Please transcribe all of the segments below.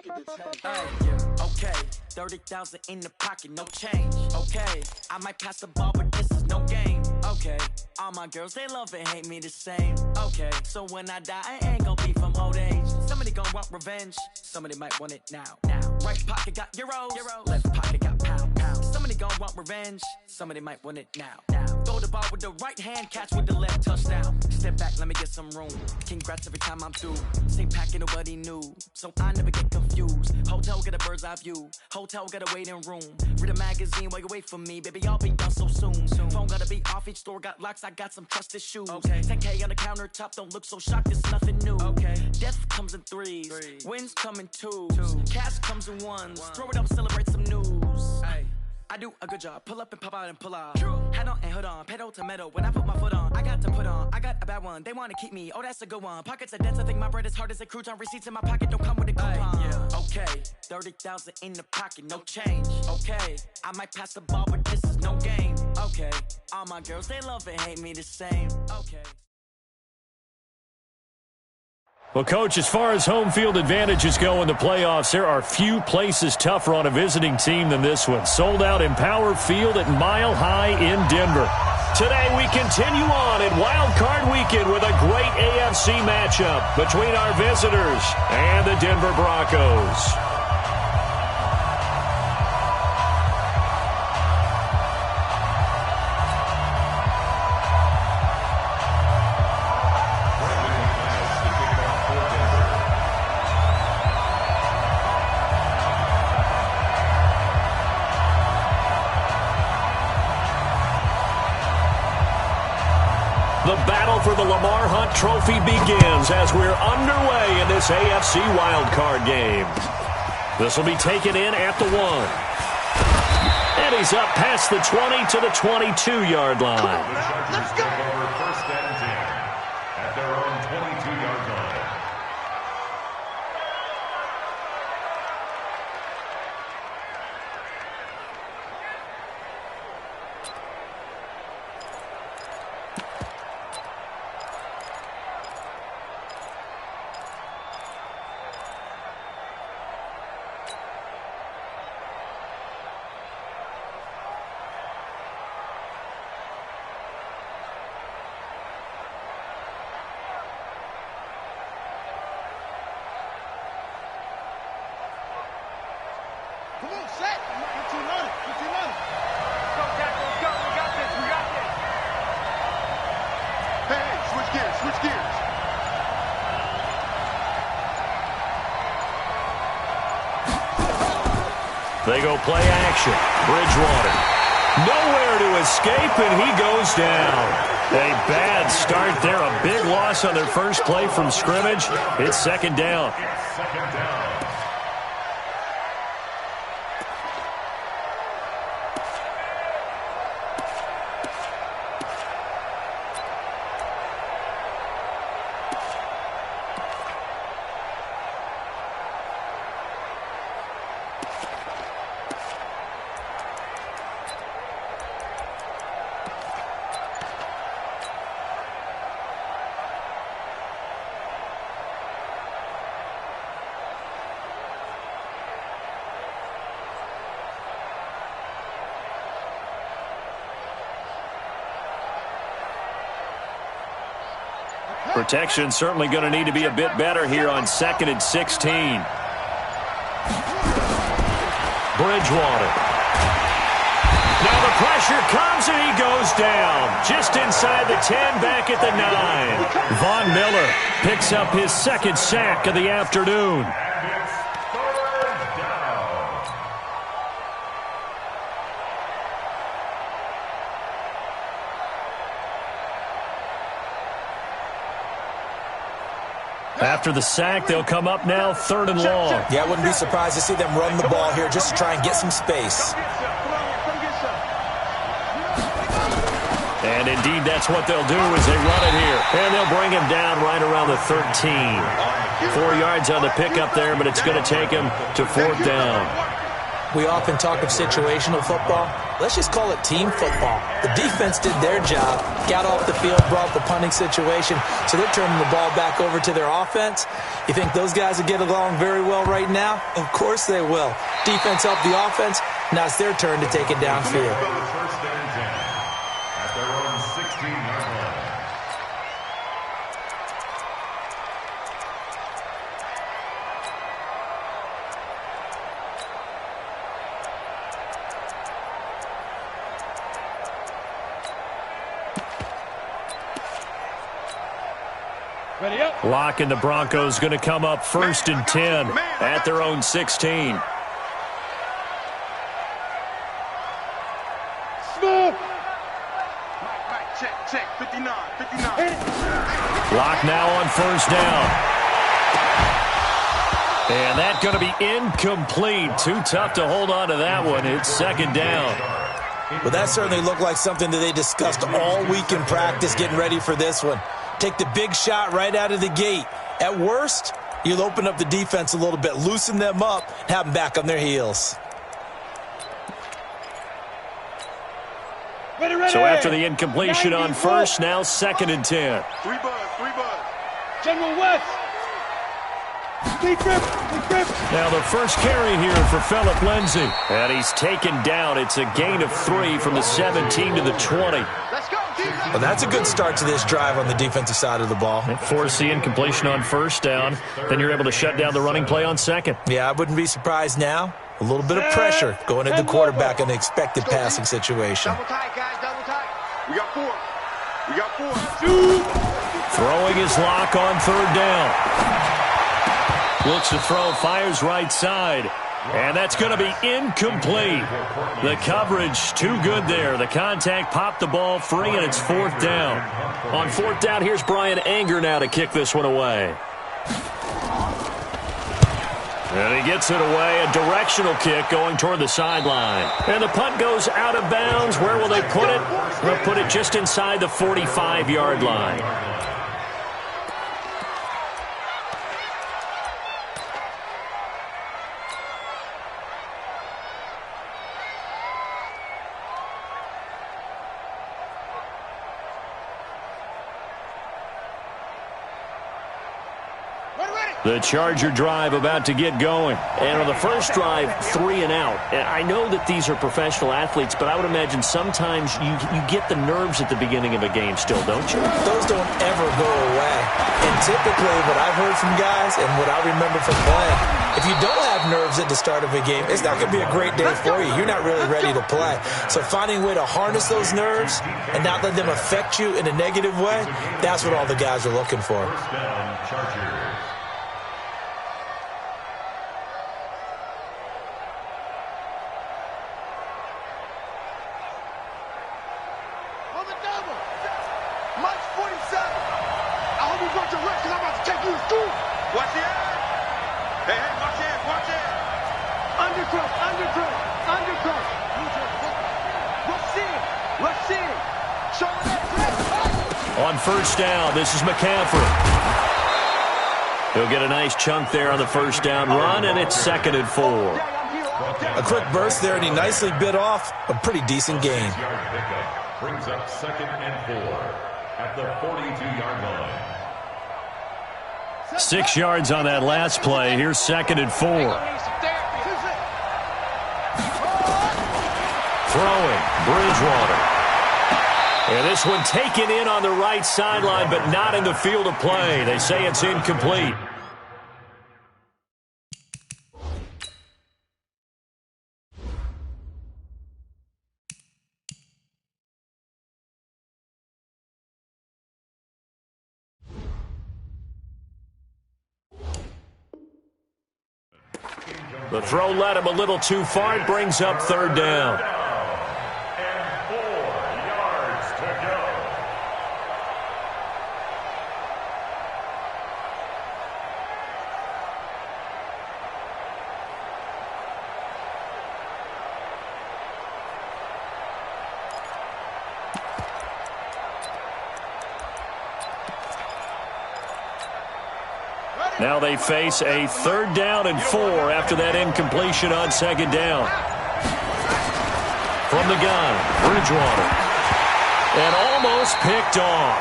Okay, 30,000 in the pocket, no change. Okay, I might pass the ball, but this is no game. Okay, all my girls, they love and hate me the same. Okay, so when I die, I ain't gon' be from old age. Somebody gon' want revenge, somebody might want it now. Right pocket got euros, left pocket got pound. Somebody gon' want revenge, somebody might want it now. Throw the ball with the right hand, catch with the left, touchdown. Step back, let me get some room. Congrats every time I'm through. Same packet, nobody knew, so I never get confused. Hotel got a bird's eye view, hotel got a waiting room. Read a magazine while you wait for me, baby, I'll be done so soon. Phone gotta be off, each store got locks, I got some trusted shoes. 10K on the countertop, don't look so shocked, it's nothing new. Death comes in threes, wins come in twos, cash comes in ones. Throw it up, celebrate some news. I do a good job, pull up and pop out and pull out. Head on and hood on, pedal to metal. When I put my foot on, I got to put on. I got a bad one, they wanna keep me, oh that's a good one. Pockets are dense, I think my bread is hard as a crouton. Receipts in my pocket don't come with a coupon. Okay, 30,000 in the pocket, no change. Okay, I might pass the ball, but this is no game. Okay, all my girls, they love and hate me the same. Okay. Well, Coach, as far as home field advantages go in the playoffs, there are few places tougher on a visiting team than this one. Sold out in Power Field at Mile High in Denver. Today we continue on in Wild Card Weekend with a great AFC matchup between our visitors and the Denver Broncos. The battle for the Lamar Hunt Trophy begins as we're underway in this AFC wildcard game. This will be taken in at the 1. And he's up past the 20 to the 22-yard line. Let's go. First and 10 at their own 22-yard line. Come on, set. You're too low. You're too low. Go, Jack. Let's go. We got this. We got this. Hey, switch gears. Switch gears. They go play action. Bridgewater. Nowhere to escape, and he goes down. A bad start there. A big loss on their first play from scrimmage. It's second down. Second down. Protection certainly going to need to be a bit better here on 2nd and 16. Bridgewater. Now the pressure comes and he goes down. Just inside the 10, back at the 9. Von Miller picks up his second sack of the afternoon. After the sack, they'll come up now 3rd and long. Yeah, I wouldn't be surprised to see them run the ball here just to try and get some space. And indeed, that's what they'll do as they run it here. And they'll bring him down right around the 13. 4 yards on the pickup there, but it's going to take him to 4th down. We often talk of situational football. Let's just call it team football. The defense did their job, got off the field, brought the punting situation, so they're turning the ball back over to their offense. You think those guys will get along very well right now? Of course they will. Defense helped the offense. Now it's their turn to take it downfield. First and 10 at their own 16-yard line. Ready up. Lock and the Broncos going to come up 1st and 10 at their own 16. Check, 59. Lock now on 1st down. And that's going to be incomplete. Too tough to hold on to that one. It's 2nd down. Well, that certainly looked like something that they discussed all week in practice getting ready for this one. Take the big shot right out of the gate. At worst, you'll open up the defense a little bit, loosen them up, and have them back on their heels. Ready. So after the incompletion on 1st, now 2nd and 10. Three buzz. General West. Deep grip. Now the first carry here for Phillip Lindsay. And he's taken down. It's a gain of 3 from the 17 to the 20. Let's go, defense. Well, that's a good start to this drive on the defensive side of the ball. Force the incompletion on 1st down. Then you're able to shut down the running play on 2nd. Yeah, I wouldn't be surprised now. A little bit of pressure going at the quarterback in the expected passing situation. Double tight, guys, double tight. We got four. Throwing his lock on 3rd down. Looks to throw, fires right side. And that's going to be incomplete. The coverage too good there. The contact popped the ball free, and it's 4th down. On 4th down, here's Brian Anger now to kick this one away. And he gets it away, a directional kick going toward the sideline. And the punt goes out of bounds. Where will they put it? They'll put it just inside the 45-yard line. The Charger drive about to get going. And on the first drive, 3 and out. And I know that these are professional athletes, but I would imagine sometimes you get the nerves at the beginning of a game still, don't you? Those don't ever go away. And typically what I've heard from guys and what I remember from playing, if you don't have nerves at the start of a game, it's not going to be a great day for you. You're not really ready to play. So finding a way to harness those nerves and not let them affect you in a negative way, that's what all the guys are looking for. First down, Chargers. Watch the air. Hey, watch it. Undercut. Rush in. Show that. On 1st down, this is McCaffrey. He'll get a nice chunk there on the 1st down run, and it's 2nd and 4. A quick burst there, and he nicely bit off a pretty decent gain. Brings up 2nd and 4 at the 42-yard line. 6 yards on that last play. Here's 2nd and 4. Throwing, Bridgewater. And this one taken in on the right sideline, but not in the field of play. They say it's incomplete. The throw led him a little too far. It brings up 3rd down. And 4 yards to go. Now they face a 3rd down and 4 after that incompletion on 2nd down. From the gun, Bridgewater. And almost picked off.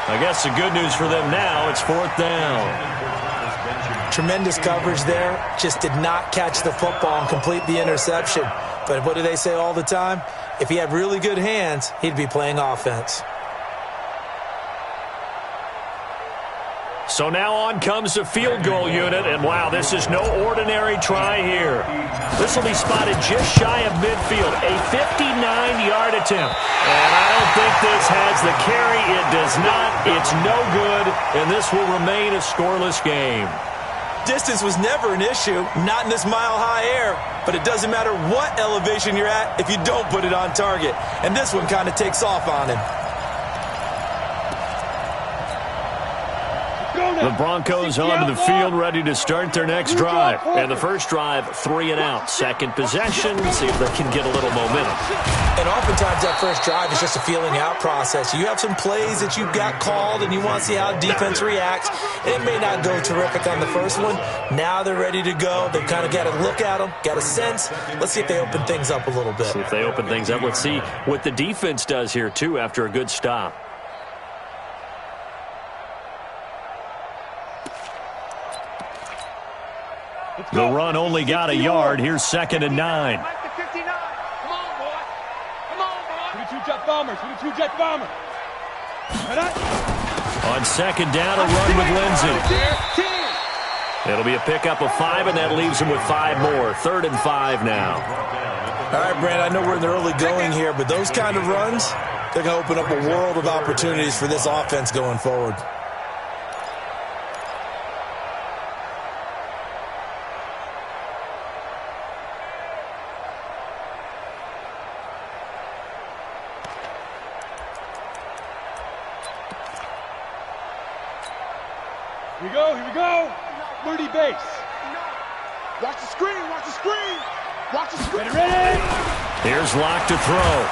I guess the good news for them now, it's 4th down. Tremendous coverage there. Just did not catch the football and complete the interception. But what do they say all the time? If he had really good hands, he'd be playing offense. So now on comes the field goal unit, and wow, this is no ordinary try here. This will be spotted just shy of midfield, a 59-yard attempt. And I don't think this has the carry. It does not. It's no good, and this will remain a scoreless game. Distance was never an issue, not in this mile-high air, but it doesn't matter what elevation you're at if you don't put it on target. And this one kind of takes off on him. The Broncos onto the field, ready to start their next drive. And the first drive, 3 and out. Second possession, see if they can get a little momentum. And oftentimes that first drive is just a feeling out process. You have some plays that you got called and you want to see how defense reacts. It may not go terrific on the first one. Now they're ready to go. They've kind of got to look at them, got a sense. Let's see if they open things up a little bit. See if they open things up. Let's see what the defense does here, too, after a good stop. The run only got a yard. Here's 2nd and 9. Come on, boy. Come on, boy. 22 jet bombers. 22 jet bombers. On 2nd down, a run with Lindsey. It'll be a pickup of 5, and that leaves him with 5 more. 3rd and 5 now. All right, Brand, I know we're in the early going here, but those kind of runs, they're going to open up a world of opportunities for this offense going forward. Here we go. Birdie base. Watch the screen, watch the screen. Watch the screen. Ready. Here's Locke to throw.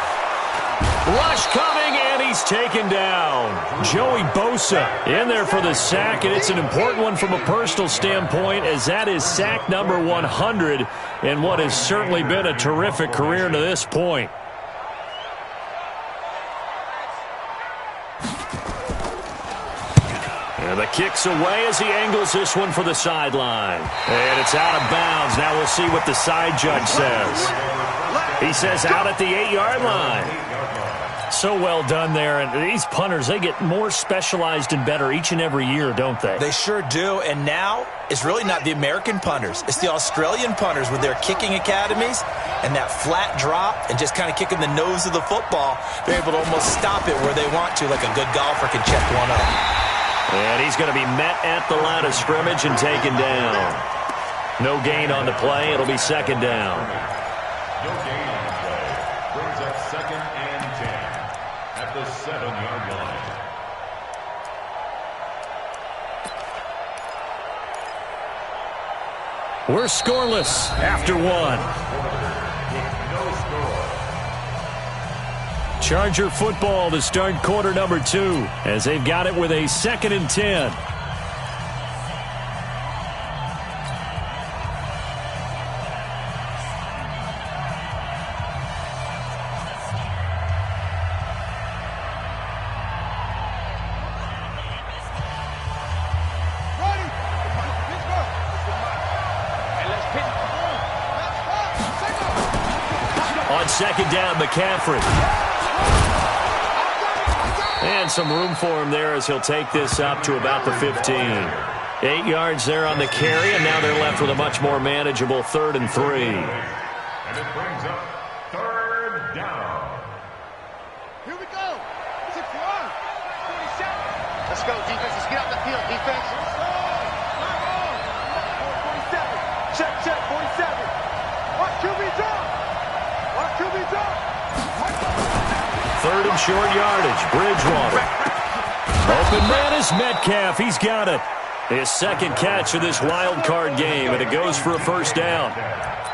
Rush coming, and he's taken down. Joey Bosa in there for the sack, and it's an important one from a personal standpoint, as that is sack number 100 in what has certainly been a terrific career to this point. And the kick's away as he angles this one for the sideline. And it's out of bounds. Now we'll see what the side judge says. He says out at the 8-yard line. So well done there. And these punters, they get more specialized and better each and every year, don't they? They sure do. And now it's really not the American punters. It's the Australian punters with their kicking academies and that flat drop and just kind of kicking the nose of the football. They're able to almost stop it where they want to, like a good golfer can check one up. And he's going to be met at the line of scrimmage and taken down. No gain on the play. It'll be 2nd down. No gain on the play. Brings up 2nd and 10 at the 7-yard line. We're scoreless after 1. Charger football to start quarter number 2 as they've got it with a 2nd and 10. On 2nd down, McCaffrey. And some room for him there as he'll take this up to about the 15. 8 yards there on the carry, and now they're left with a much more manageable 3rd and 3. And it brings up 3rd down. Here we go. 6-1. 47. Let's go, defense. Let's get out the field, defense. 47. Check, 47. What QB drop? What QB drop? 3rd and short yardage. Bridgewater. Open man is Metcalf. He's got it. His 2nd catch of this wild card game, and it goes for a 1st down.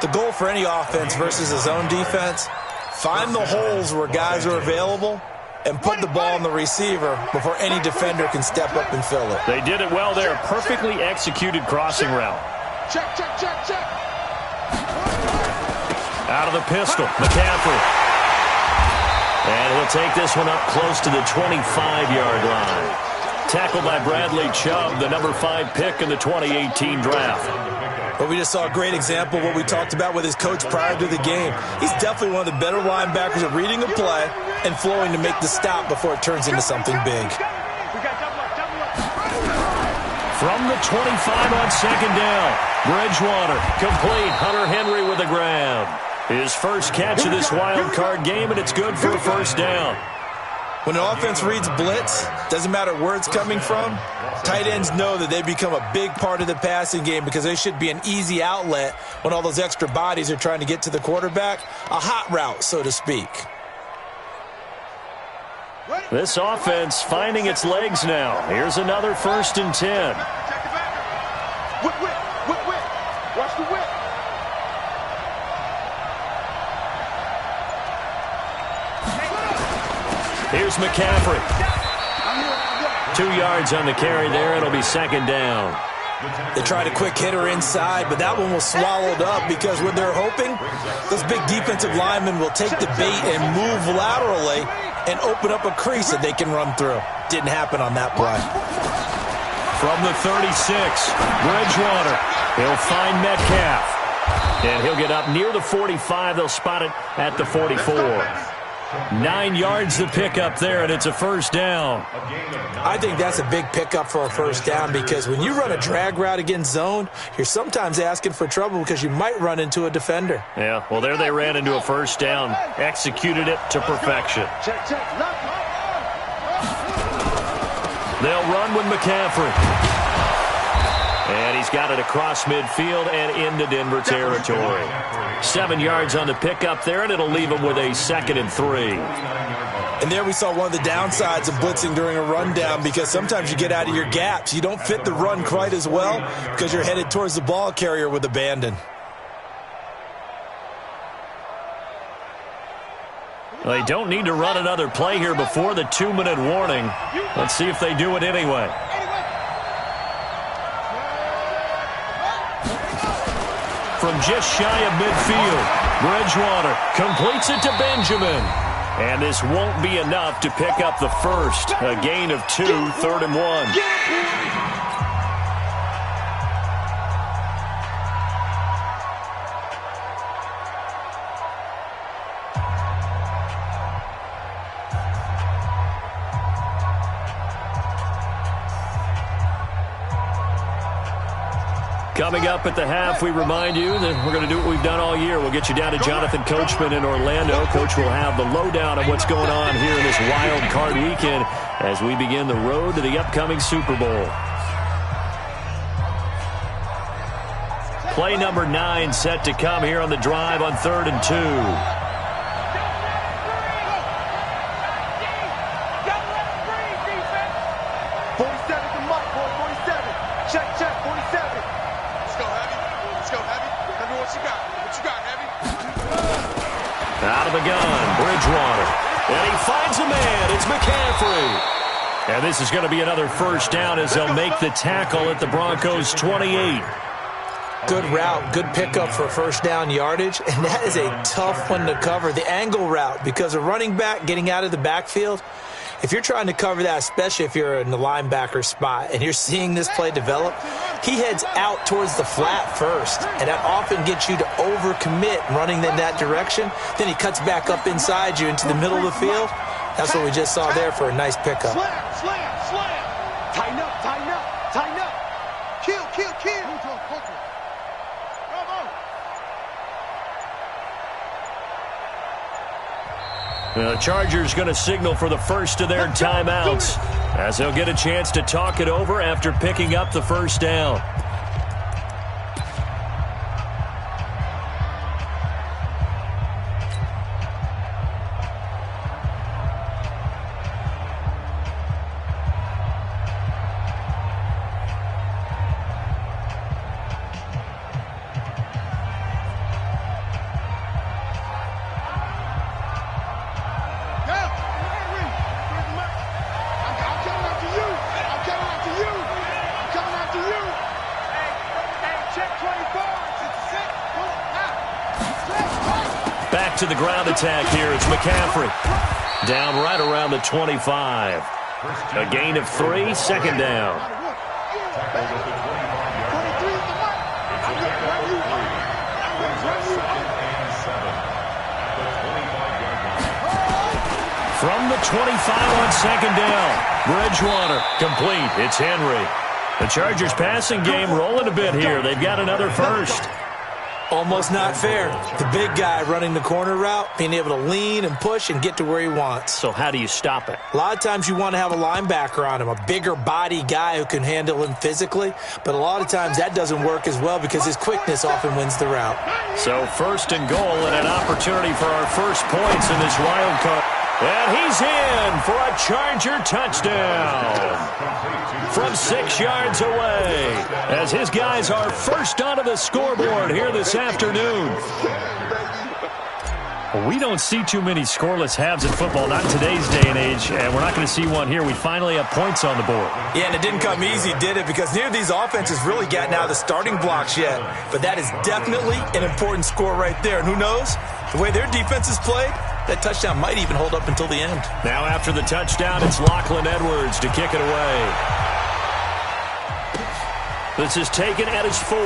The goal for any offense versus his own defense, find the holes where guys are available and put the ball on the receiver before any defender can step up and fill it. They did it well there. Perfectly executed crossing route. Check, check, check, check. Out of the pistol, McCaffrey. And he'll take this one up close to the 25-yard line. Tackled by Bradley Chubb, the number 5 pick in the 2018 draft. But we just saw a great example of what we talked about with his coach prior to the game. He's definitely one of the better linebackers at reading a play and flowing to make the stop before it turns into something big. From the 25 on second down, Bridgewater complete. Hunter Henry with the grab. His first catch of this wild card game, and it's good for a first down. When an offense reads blitz, doesn't matter where it's coming from, tight ends know that they become a big part of the passing game because they should be an easy outlet when all those extra bodies are trying to get to the quarterback. A hot route, so to speak. This offense finding its legs now. Here's another 1st and 10. Whip, whip, whip, whip. Watch the whip. Here's McCaffrey. 2 yards on the carry there. It'll be second down. They tried a quick hitter inside, but that one was swallowed up because what they're hoping, those big defensive linemen will take the bait and move laterally and open up a crease that they can run through. Didn't happen on that play. From the 36, Bridgewater. He'll find Metcalf. And he'll get up near the 45. They'll spot it at the 44. 9 yards to pick up there, and it's a first down. I think that's a big pickup for a first down because when you run a drag route against zone, you're sometimes asking for trouble because you might run into a defender. Yeah, well, there they ran into a first down. Executed it to perfection. Check, check. They'll run with McCaffrey. And he's got it across midfield and into Denver territory. 7 yards on the pickup there, and it'll leave him with a 2nd and 3. And there we saw one of the downsides of blitzing during a rundown because sometimes you get out of your gaps. You don't fit the run quite as well because you're headed towards the ball carrier with abandon. They don't need to run another play here before the 2-minute warning. Let's see if they do it anyway. From just shy of midfield, Bridgewater completes it to Benjamin. And this won't be enough to pick up the first. A gain of 2, 3rd and 1. Coming up at the half, we remind you that we're going to do what we've done all year. We'll get you down to Jonathan Coachman in Orlando. Coach will have the lowdown of what's going on here in this wild card weekend as we begin the road to the upcoming Super Bowl. Play number 9 set to come here on the drive on 3rd and 2. Out of the gun, Bridgewater. And he finds a man. It's McCaffrey. And this is going to be another first down as they'll make the tackle at the Broncos' 28. Good route, good pickup for first down yardage, and that is a tough one to cover, the angle route, because a running back getting out of the backfield, if you're trying to cover that, especially if you're in the linebacker spot and you're seeing this play develop, he heads out towards the flat first, and that often gets you to overcommit running in that direction. Then he cuts back up inside you into the middle of the field. That's what we just saw there for a nice pickup. Slam, slam, slam. Tighten up, tighten up, tighten up. Kill, kill, kill. Come on. The Chargers going to signal for the first of their timeouts as they'll get a chance to talk it over after picking up the first down. back to the ground attack here. It's McCaffrey. Down right around the 25. A gain of 3, second down. From the 25 on second down. Bridgewater complete. It's Henry. The Chargers passing game rolling a bit here. They've got another first. Almost not fair. The big guy running the corner route, being able to lean and push and get to where he wants. So how do you stop it? A lot of times you want to have a linebacker on him, a bigger body guy who can handle him physically, but a lot of times that doesn't work as well because his quickness often wins the route. So first and goal and an opportunity for our first points in this wild card. And he's in for a Charger touchdown from 6 yards away as his guys are first onto the scoreboard here this afternoon. Well, we don't see too many scoreless halves in football, not in today's day and age, and we're not going to see one here. We finally have points on the board. Yeah, and it didn't come easy, did it? Because neither of these offenses really gotten out of the starting blocks yet. But that is definitely an important score right there. And who knows? The way their defense is played, that touchdown might even hold up until the end. Now after the touchdown, it's Lachlan Edwards to kick it away. This is taken at his 4.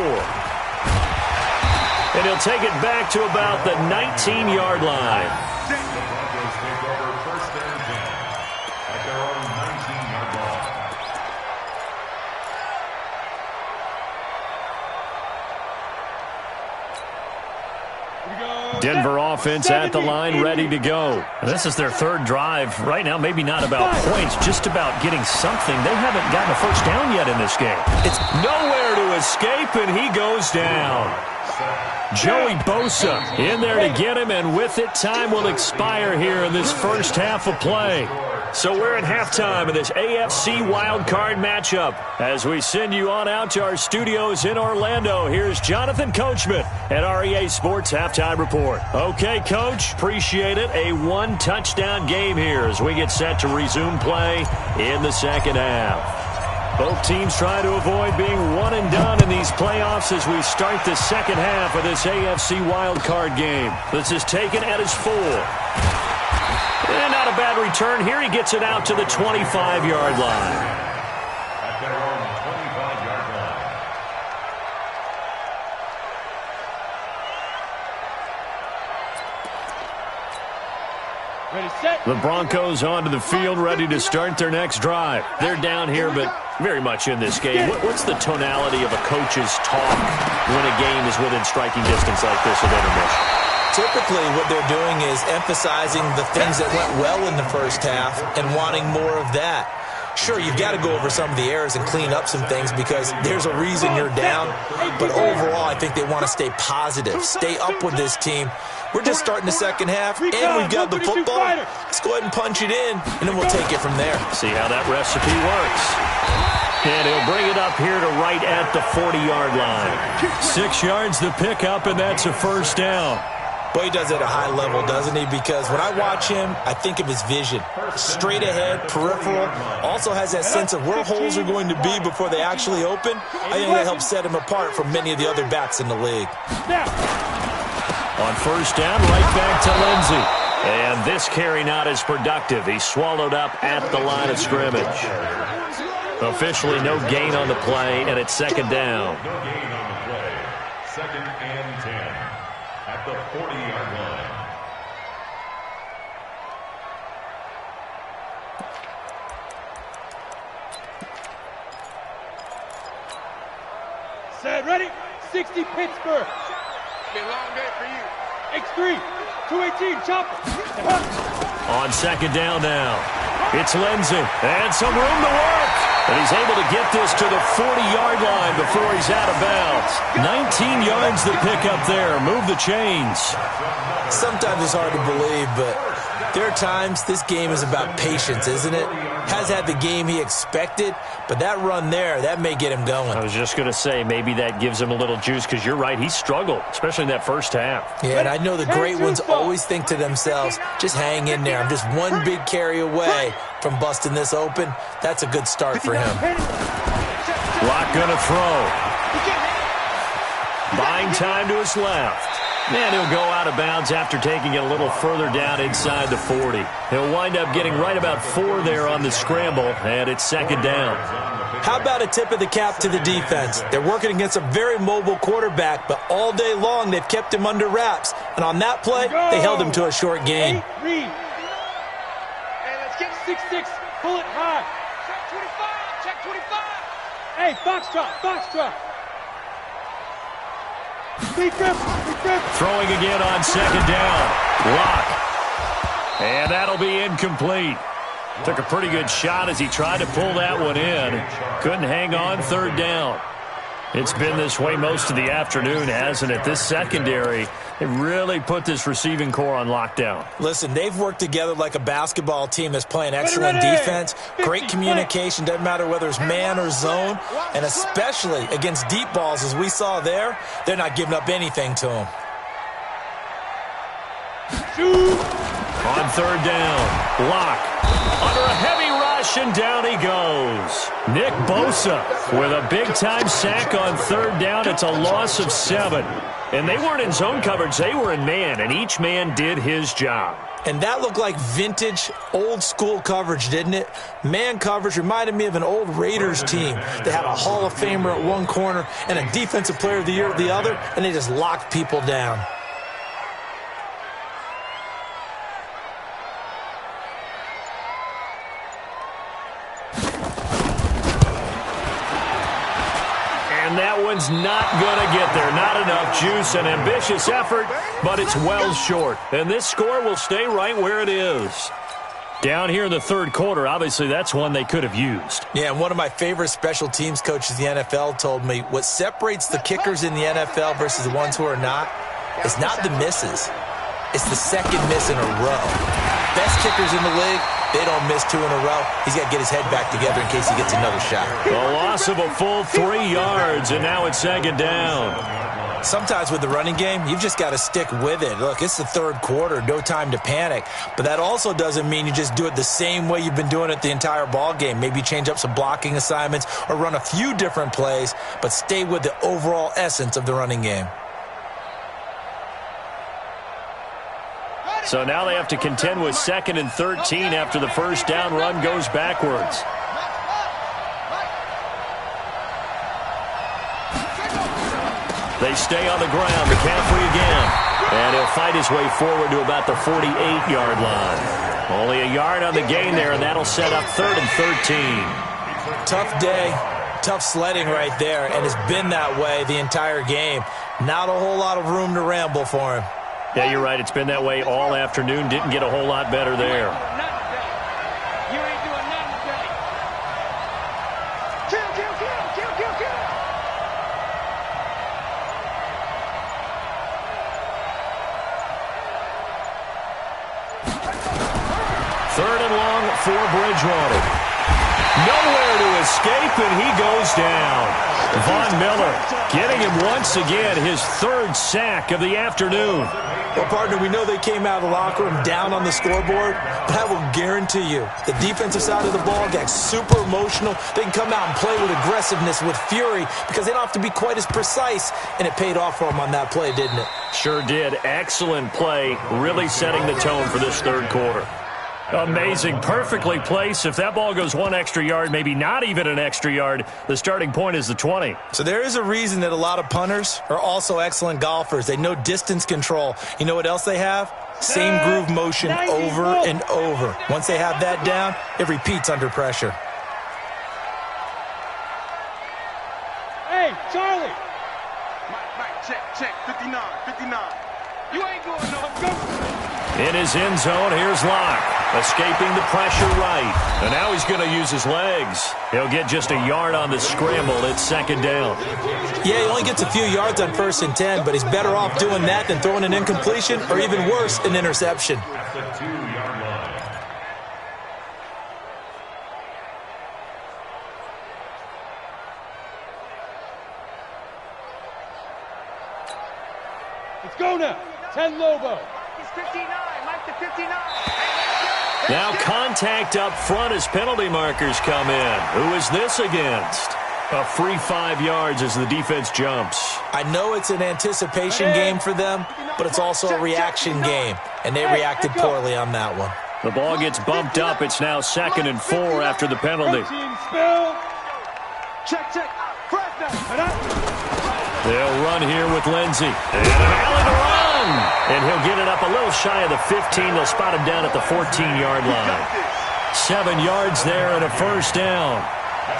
And he'll take it back to about the 19-yard line. The Broncos take over first and 10 at their own 19-yard line. Denver offense at the line, ready to go. And this is their third drive. Right now, maybe not about points, just about getting something. They haven't gotten a first down yet in this game. It's nowhere to escape, and he goes down. Joey Bosa in there to get him, and with it, time will expire here in this first half of play. So we're at halftime of this AFC wildcard matchup. As we send you on out to our studios in Orlando, here's Jonathan Coachman at REA Sports Halftime Report. Okay, Coach, appreciate it. A one-touchdown game here as we get set to resume play in the second half. Both teams try to avoid being one and done in these playoffs as we start the second half of this AFC wildcard game. This is taken at his 4. And not a bad return here. He gets it out to the 25-yard line. At their own 25-yard line. Ready, set. The Broncos onto the field, ready to start their next drive. They're down here, but very much in this game. What's the tonality of a coach's talk when a game is within striking distance like this of intermission? Typically, what they're doing is emphasizing the things that went well in the first half and wanting more of that. Sure, you've got to go over some of the errors and clean up some things because there's a reason you're down. But overall, I think they want to stay positive, stay up with this team. We're just starting the second half, and we've got the football. Let's go ahead and punch it in, and then we'll take it from there. See how that recipe works. And he'll bring it up here to right at the 40-yard line. 6 yards the pickup, and that's a first down. Boy, he does it at a high level, doesn't he? Because when I watch him, I think of his vision. Straight ahead, peripheral. Also has that sense of where holes are going to be before they actually open. I think that helps set him apart from many of the other backs in the league. On first down, right back to Lindsey. And this carry not as productive. He's swallowed up at the line of scrimmage. Officially no gain on the play, and it's second down. No gain on the play. Second and 10 at the 40-yard line. Set, ready. 60 Pittsburgh. Been a long day for you. X3. 218, chop. On second down now, it's Lindsey. And some room to work. And he's able to get this to the 40-yard line before he's out of bounds. 19 yards the pickup there. Move the chains. Sometimes it's hard to believe, but there are times this game is about patience, isn't it? Has had the game he expected, but that run there, that may get him going. I was just going to say, maybe that gives him a little juice because you're right, he struggled, especially in that first half. Yeah, and I know the great ones always think to themselves, just hang in there. I'm just one big carry away from busting this open. That's a good start for him. Lock going to throw. Buying time to his left. And he'll go out of bounds after taking it a little further down inside the 40. He'll wind up getting right about 4 there on the scramble, and it's second down. How about a tip of the cap to the defense? They're working against a very mobile quarterback, but all day long they've kept him under wraps. And on that play, they held him to a short gain. Read. Hey, let's get 6-6. Pull it high. Check 25. Check 25. Hey, foxtrot. Throwing again on second down. Lock. And that'll be incomplete. Took a pretty good shot as he tried to pull that one in. Couldn't hang on third down. It's been this way most of the afternoon, hasn't it? This secondary, they really put this receiving core on lockdown. Listen, they've worked together like a basketball team that's playing excellent defense, great communication, doesn't matter whether it's man or zone, and especially against deep balls as we saw there, they're not giving up anything to them. On third down, Lock. Under a heavy rush, and down he goes. Nick Bosa with a big-time sack on third down. It's a loss of 7. And they weren't in zone coverage. They were in man, and each man did his job. And that looked like vintage, old-school coverage, didn't it? Man coverage reminded me of an old Raiders team. They had a Hall of Famer at one corner and a Defensive Player of the Year at the other, and they just locked people down. And that one's not going to get there. Not enough juice. An ambitious effort, but it's well short. And this score will stay right where it is. Down here in the third quarter, obviously that's one they could have used. Yeah, and one of my favorite special teams coaches in the NFL told me what separates the kickers in the NFL versus the ones who are not is not the misses. It's the second miss in a row. Best kickers in the league, they don't miss 2 in a row. He's got to get his head back together in case he gets another shot. The loss of a full 3 yards, and now it's second down. Sometimes with the running game, you've just got to stick with it. Look, it's the third quarter, no time to panic. But that also doesn't mean you just do it the same way you've been doing it the entire ball game. Maybe change up some blocking assignments or run a few different plays, but stay with the overall essence of the running game. So now they have to contend with 2nd and 13 after the first down run goes backwards. They stay on the ground. McCaffrey again. And he'll fight his way forward to about the 48-yard line. Only a yard on the gain there, and that'll set up 3rd and 13. Tough day, tough sledding right there, and it's been that way the entire game. Not a whole lot of room to ramble for him. Yeah, you're right. It's been that way all afternoon. Didn't get a whole lot better there. You ain't doing nothing today. Kill. 3rd and long for Bridgewater. Nowhere to escape, and he goes down. Von Miller getting him once again, his 3rd sack of the afternoon. Well, partner, we know they came out of the locker room down on the scoreboard, but I will guarantee you the defensive side of the ball got super emotional. They can come out and play with aggressiveness, with fury, because they don't have to be quite as precise, and it paid off for them on that play, didn't it? Sure did. Excellent play, really setting the tone for this third quarter. Amazing. Perfectly placed. If that ball goes 1 extra yard, maybe not even an extra yard, the starting point is the 20. So there is a reason that a lot of punters are also excellent golfers. They know distance control. You know what else they have? Same groove motion over and over. Once they have that down, it repeats under pressure. Hey, Charlie. Mike, check. 59. You ain't going no. Go. In his end zone, here's Locke. Escaping the pressure right. And now he's going to use his legs. He'll get just a yard on the scramble. It's 2nd down. Yeah, he only gets a few yards on 1st and 10, but he's better off doing that than throwing an incompletion or even worse, an interception. At the 2-yard line. Let's go now. 10 Lobo. 59, Mike the 59. Now contact up front as penalty markers come in. Who is this against? A free 5 yards as the defense jumps. I know it's an anticipation game for them, but it's also a reaction game, and they reacted poorly on that one. The ball gets bumped up. It's now 2nd and 4 after the penalty. Check. They'll run here with Lindsey. And an alley to run. And he'll get it up a little shy of the 15. They'll spot him down at the 14-yard line. 7 yards there and a first down.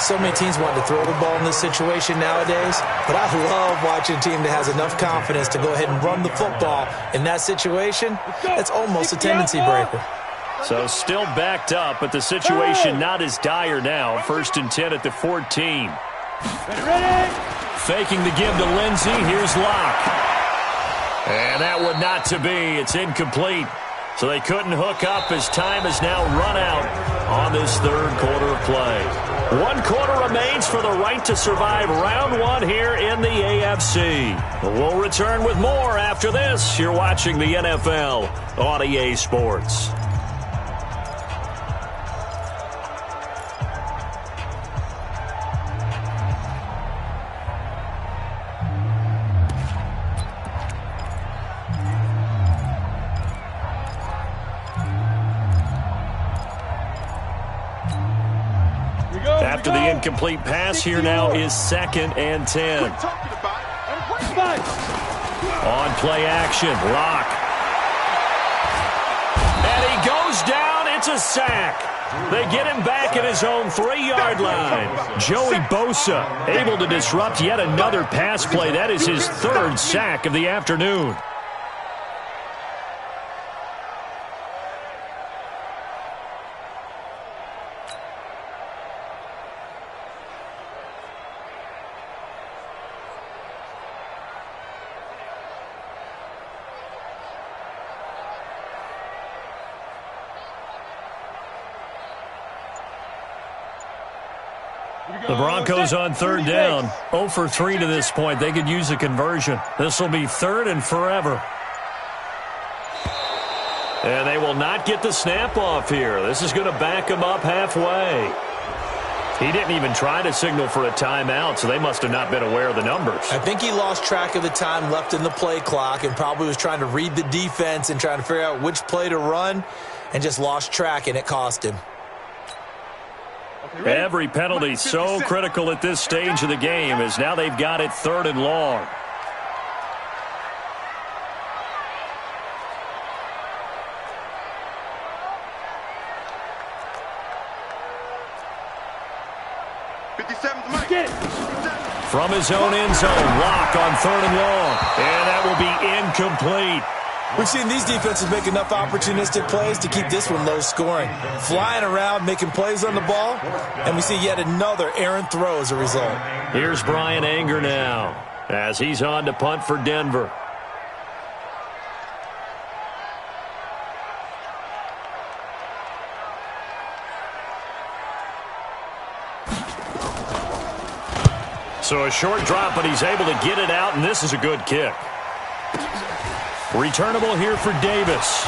So many teams want to throw the ball in this situation nowadays, but I love watching a team that has enough confidence to go ahead and run the football. In that situation, that's almost a tendency breaker. So still backed up, but the situation not as dire now. 1st and 10 at the 14. Ready? Faking the give to Lindsey. Here's Locke. And that one not to be. It's incomplete. So they couldn't hook up as time has now run out on this 3rd quarter of play. 1 quarter remains for the right to survive round 1 here in the AFC. We'll return with more after this. You're watching the NFL on EA Sports. After the incomplete pass, here now is 2nd and 10. On play action, Locke. And he goes down. It's a sack. They get him back at his own 3-yard line. Joey Bosa able to disrupt yet another pass play. That is his 3rd sack of the afternoon. The Broncos on 3rd down. 0 for 3 to this point. They could use a conversion. This will be 3rd and forever. And they will not get the snap off here. This is going to back him up halfway. He didn't even try to signal for a timeout, so they must have not been aware of the numbers. I think he lost track of the time left in the play clock and probably was trying to read the defense and trying to figure out which play to run and just lost track, and it cost him. Every penalty so critical at this stage of the game as now they've got it 3rd and long. From his own end zone, Locke on 3rd and long. And that will be incomplete. We've seen these defenses make enough opportunistic plays to keep this one low scoring. Flying around, making plays on the ball, and we see yet another errant throw as a result. Here's Brian Anger now as he's on to punt for Denver. So a short drop, but he's able to get it out, and this is a good kick. Returnable here for Davis.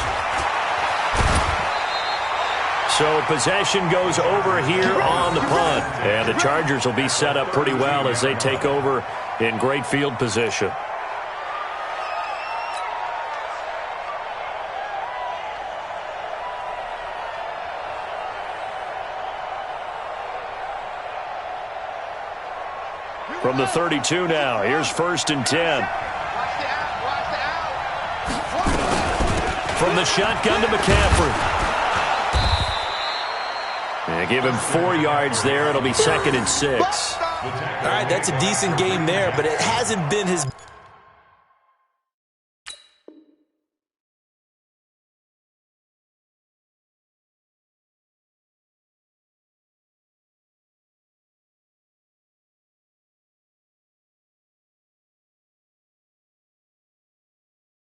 So possession goes over here on the punt. And the Chargers will be set up pretty well as they take over in great field position. From the 32 now, here's 1st and 10. From the shotgun to McCaffrey. And give him 4 yards there. It'll be 2nd and 6. All right, that's a decent game there, but it hasn't been his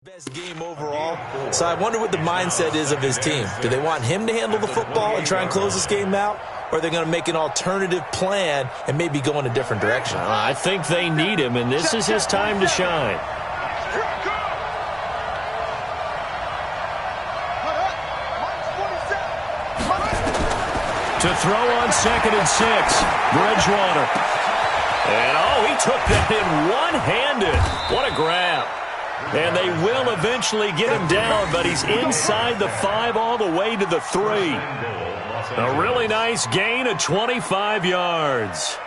best game overall. So I wonder what the mindset is of his team. Do they want him to handle the football and try and close this game out? Or are they going to make an alternative plan and maybe go in a different direction? I think they need him, and this is his time to shine. To throw on 2nd and 6, Bridgewater. And, oh, he took that in one-handed. What a grab. And they will eventually get him down, but he's inside the 5 all the way to the 3. A really nice gain of 25 yards.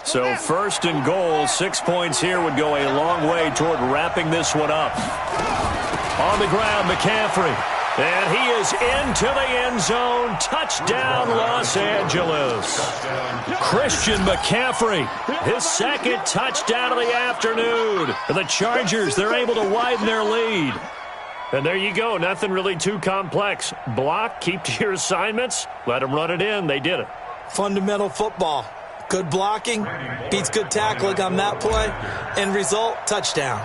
So 1st and goal, 6 points here would go a long way toward wrapping this one up. On the ground, McCaffrey. And he is into the end zone. Touchdown, Los Angeles. Christian McCaffrey, his 2nd touchdown of the afternoon. For the Chargers, they're able to widen their lead. And there you go. Nothing really too complex. Block, keep to your assignments, let them run it in. They did it. Fundamental football. Good blocking beats good tackling on that play. End result, touchdown.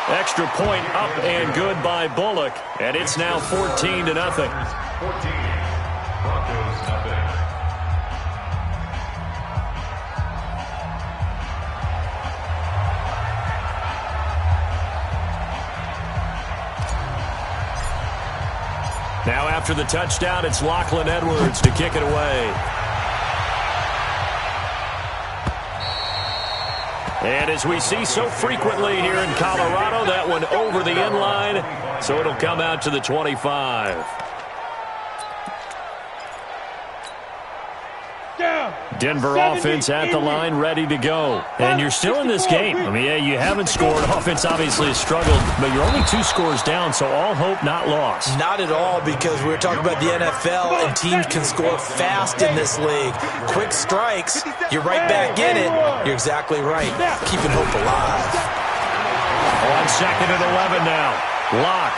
Extra point up and good by Bullock. And it's now 14-0. 14. Broncos nothing. Now after the touchdown, it's Lachlan Edwards to kick it away. And as we see so frequently here in Colorado, that one over the end line, so it'll come out to the 25. Denver offense at the line, ready to go. And you're still in this game. I mean, yeah, you haven't scored. Offense obviously has struggled, but you're only 2 scores down, so all hope not lost. Not at all, because we're talking about the NFL, and teams can score fast in this league. Quick strikes, you're right back in it. You're exactly right. Keeping hope alive. On 2nd and 11 now. Lock.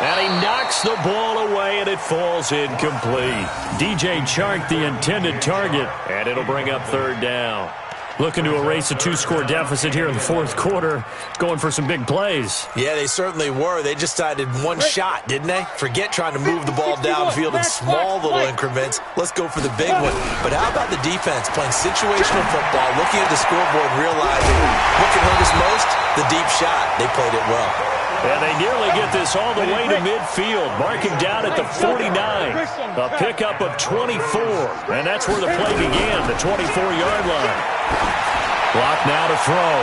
And he knocks the ball away, and it falls incomplete. DJ Chark, the intended target, and it'll bring up 3rd down. Looking to erase a 2-score deficit here in the 4th quarter, going for some big plays. Yeah, they certainly were. They just decided one shot, didn't they? Forget trying to move the ball downfield in small little increments. Let's go for the big one. But how about the defense playing situational football, looking at the scoreboard, realizing what can hurt us most? The deep shot. They played it well. And they nearly get this all the way to midfield, marking down at the 49. A pickup of 24, and that's where the play began, the 24-yard line. Clock now to throw.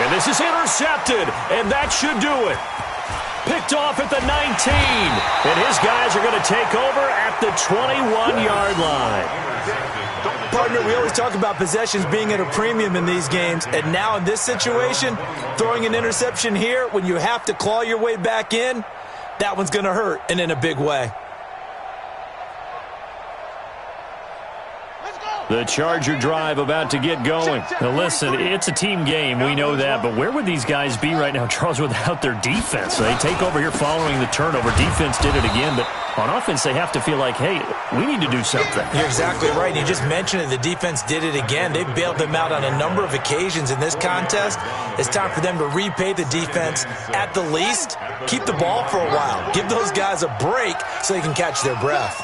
And this is intercepted, and that should do it. Picked off at the 19, and his guys are going to take over at the 21-yard line. Partner, we always talk about possessions being at a premium in these games, and now in this situation, throwing an interception here when you have to claw your way back in, that one's going to hurt, and in a big way. The Charger drive about to get going. Now listen, it's a team game, we know that, but where would these guys be right now, Charles, without their defense? They take over here following the turnover. Defense did it again, but on offense they have to feel like, hey, we need to do something. You're exactly right. You just mentioned it. The defense did it again. They bailed them out on a number of occasions in this contest. It's time for them to repay the defense. At the least, keep the ball for a while. Give those guys a break so they can catch their breath.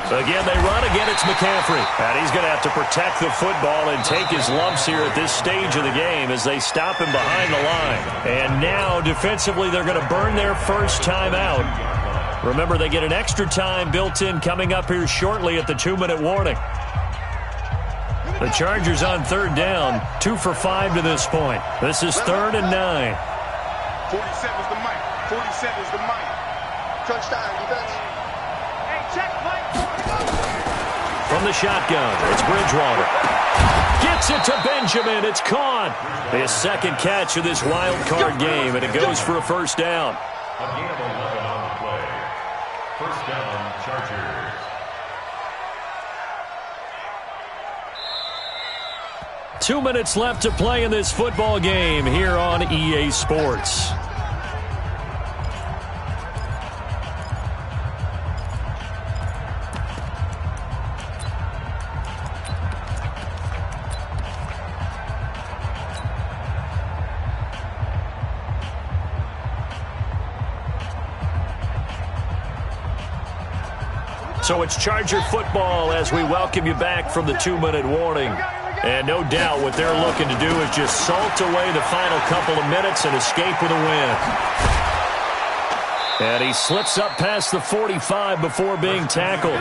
Again, they run. Again, it's McCaffrey. And he's going to have to protect the football and take his lumps here at this stage of the game as they stop him behind the line. And now, defensively, they're going to burn their first time out. Remember, they get an extra time built in coming up here shortly at the 2-minute warning. The Chargers on 3rd down, 2 for 5 to this point. This is 3rd and 9. 47's the mic. 47's the mic. Touchdown, defense. Hey, check, Mike. From the shotgun, it's Bridgewater. Gets it to Benjamin. It's caught. His 2nd catch of this wild card game, and it goes for a 1st down. A gain of 11 on the play. 1st down, Chargers. Two minutes left to play in this football game here on EA Sports. So it's Charger football as we welcome you back from the 2-minute warning. And no doubt what they're looking to do is just salt away the final couple of minutes and escape with a win. And he slips up past the 45 before being tackled.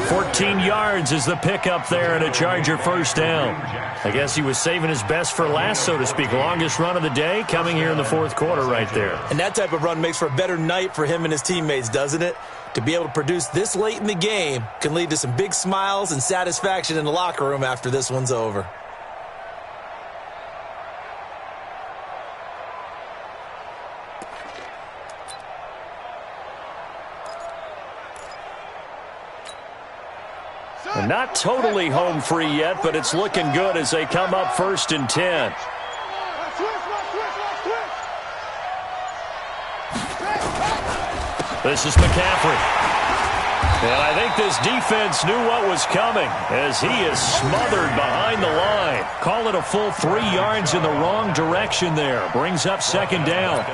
14 yards is the pickup there and a Charger first down. I guess he was saving his best for last, so to speak. Longest run of the day coming here in the fourth quarter right there. And that type of run makes for a better night for him and his teammates, doesn't it? To be able to produce this late in the game can lead to some big smiles and satisfaction in the locker room after this one's over. And not totally home free yet, but it's looking good as they come up 1st and 10. This is McCaffrey. And I think this defense knew what was coming as he is smothered behind the line. Call it a full 3 yards in the wrong direction there. Brings up 2nd down.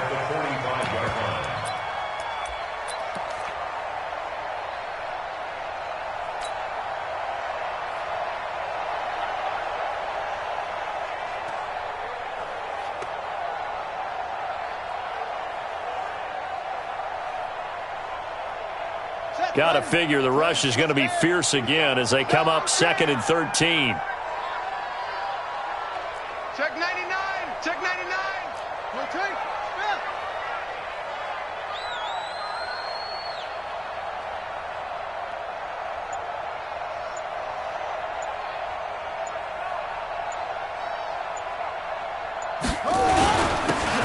Got to figure the rush is going to be fierce again as they come up 2nd and 13. Check 99. Check 99. Rotate. Step.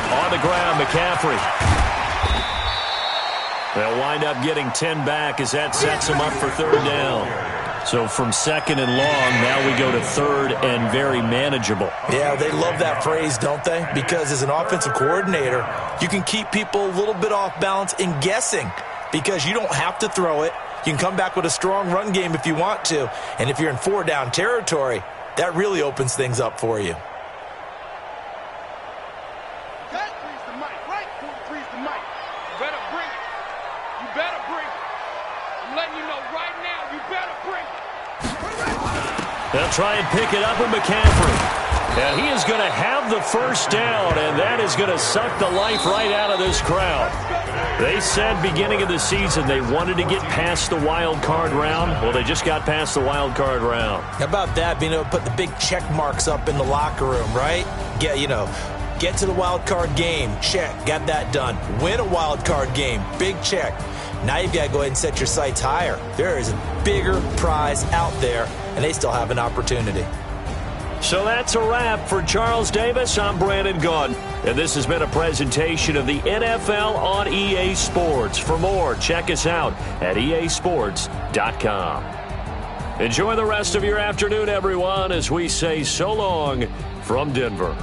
On the ground, McCaffrey. They'll wind up getting 10 back as that sets them up for 3rd down. So from 2nd and long, now we go to 3rd and very manageable. Yeah, they love that phrase, don't they? Because as an offensive coordinator, you can keep people a little bit off balance in guessing because you don't have to throw it. You can come back with a strong run game if you want to. And if you're in 4-down territory, that really opens things up for you. They'll try and pick it up with McCaffrey. And he is going to have the first down, and that is going to suck the life right out of this crowd. They said beginning of the season they wanted to get past the wild card round. Well, they just got past the wild card round. How about that, being able to put the big check marks up in the locker room, right? Get to the wild card game. Check. Got that done. Win a wild card game. Big check. Now you've got to go ahead and set your sights higher. There is a bigger prize out there, and they still have an opportunity. So that's a wrap for Charles Davis. I'm Brandon Gaudin, and this has been a presentation of the NFL on EA Sports. For more, check us out at easports.com. Enjoy the rest of your afternoon, everyone, as we say so long from Denver.